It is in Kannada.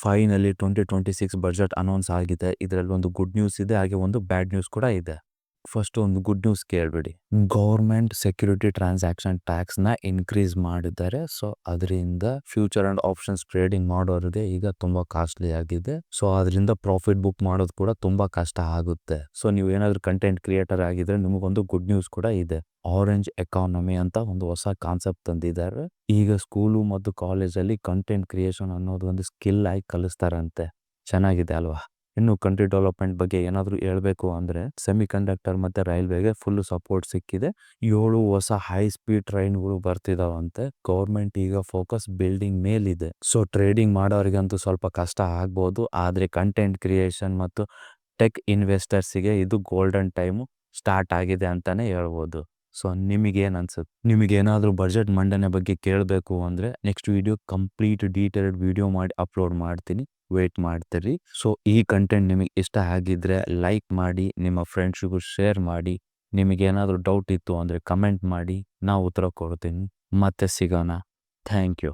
ಫೈನಲಿ 2026 ಬಜೆಟ್ ಅನೌನ್ಸ್ ಆಗಿದೆ. ಇದರಲ್ಲಿ ಒಂದು ಗುಡ್ ನ್ಯೂಸ್ ಇದೆ, ಹಾಗೆ ಒಂದು ಬ್ಯಾಡ್ ನ್ಯೂಸ್ ಕೂಡ ಇದೆ. ಫಸ್ಟ್ ಒಂದು ಗುಡ್ ನ್ಯೂಸ್ ಕೇಳ್ಬಿಡಿ. ಗೌರ್ಮೆಂಟ್ ಸೆಕ್ಯೂರಿಟಿ ಟ್ರಾನ್ಸಾಕ್ಷನ್ ಟ್ಯಾಕ್ಸ್ ನ ಇನ್ಕ್ರೀಸ್ ಮಾಡಿದ್ದಾರೆ. ಸೊ ಅದರಿಂದ ಫ್ಯೂಚರ್ ಅಂಡ್ ಆಪ್ಷನ್ಸ್ ಟ್ರೇಡಿಂಗ್ ಮಾಡೋರಿಗೆ ಈಗ ತುಂಬಾ ಕಾಸ್ಟ್ಲಿ ಆಗಿದೆ. ಸೊ ಅದರಿಂದ ಪ್ರಾಫಿಟ್ ಬುಕ್ ಮಾಡೋದು ಕೂಡ ತುಂಬಾ ಕಷ್ಟ ಆಗುತ್ತೆ. ಸೊ ನೀವು ಏನಾದ್ರು ಕಂಟೆಂಟ್ ಕ್ರಿಯೇಟರ್ ಆಗಿದ್ರೆ ನಿಮಗೊಂದು ಗುಡ್ ನ್ಯೂಸ್ ಕೂಡ ಇದೆ. ಆರೆಂಜ್ ಎಕಾನಮಿ ಅಂತ ಒಂದು ಹೊಸ ಕಾನ್ಸೆಪ್ಟ್ ತಂದಿದ್ದಾರೆ. ಈಗ ಸ್ಕೂಲು ಮತ್ತು ಕಾಲೇಜಲ್ಲಿ ಕಂಟೆಂಟ್ ಕ್ರಿಯೇಷನ್ ಅನ್ನೋದು ಒಂದು ಸ್ಕಿಲ್ ಆಗಿ ಕಲಿಸ್ತಾರಂತೆ. ಚೆನ್ನಾಗಿದೆ ಅಲ್ವಾ? ಇನ್ನು ಕಂಟ್ರಿ ಡೆವಲಪ್ಮೆಂಟ್ ಬಗ್ಗೆ ಏನಾದರೂ ಹೇಳಬೇಕು ಅಂದರೆ ಸೆಮಿ ಕಂಡಕ್ಟರ್ ಮತ್ತು ರೈಲ್ವೆಗೆ ಫುಲ್ ಸಪೋರ್ಟ್ ಸಿಕ್ಕಿದೆ. 7 ಹೊಸ ಹೈ ಸ್ಪೀಡ್ ಟ್ರೈನ್ಗಳು ಬರ್ತಿದಾವಂತೆ. ಗೌರ್ಮೆಂಟ್ ಈಗ ಫೋಕಸ್ ಬಿಲ್ಡಿಂಗ್ ಮೇಲಿದೆ. ಸೊ ಟ್ರೇಡಿಂಗ್ ಮಾಡೋರಿಗಂತೂ ಸ್ವಲ್ಪ ಕಷ್ಟ ಆಗ್ಬೋದು, ಆದರೆ ಕಂಟೆಂಟ್ ಕ್ರಿಯೇಷನ್ ಮತ್ತು ಟೆಕ್ ಇನ್ವೆಸ್ಟರ್ಸಿಗೆ ಇದು ಗೋಲ್ಡನ್ ಟೈಮು ಸ್ಟಾರ್ಟ್ ಆಗಿದೆ ಅಂತಾನೆ ಹೇಳ್ಬೋದು. ಸೊ ನಿಮಗೇನು ಅನ್ಸುತ್ತೆ? ನಿಮಗೇನಾದರೂ ಬಜೆಟ್ ಮಂಡನೆ ಬಗ್ಗೆ ಕೇಳಬೇಕು ಅಂದರೆ next video complete detailed video ಮಾಡಿ ಅಪ್ಲೋಡ್ ಮಾಡ್ತೀನಿ, ವೇಟ್ ಮಾಡ್ತೀರಿ. ಸೊ ಈ ಕಂಟೆಂಟ್ ನಿಮಗೆ ಇಷ್ಟ ಆಗಿದ್ರೆ ಲೈಕ್ ಮಾಡಿ, ನಿಮ್ಮ ಫ್ರೆಂಡ್ಸಿಗೂ ಶೇರ್ ಮಾಡಿ. ನಿಮಗೇನಾದರೂ ಡೌಟ್ ಇತ್ತು ಅಂದರೆ ಕಮೆಂಟ್ ಮಾಡಿ, ನಾವು ಉತ್ತರ ಕೊಡ್ತೀನಿ. ಮತ್ತೆ ಸಿಗೋಣ. Thank you.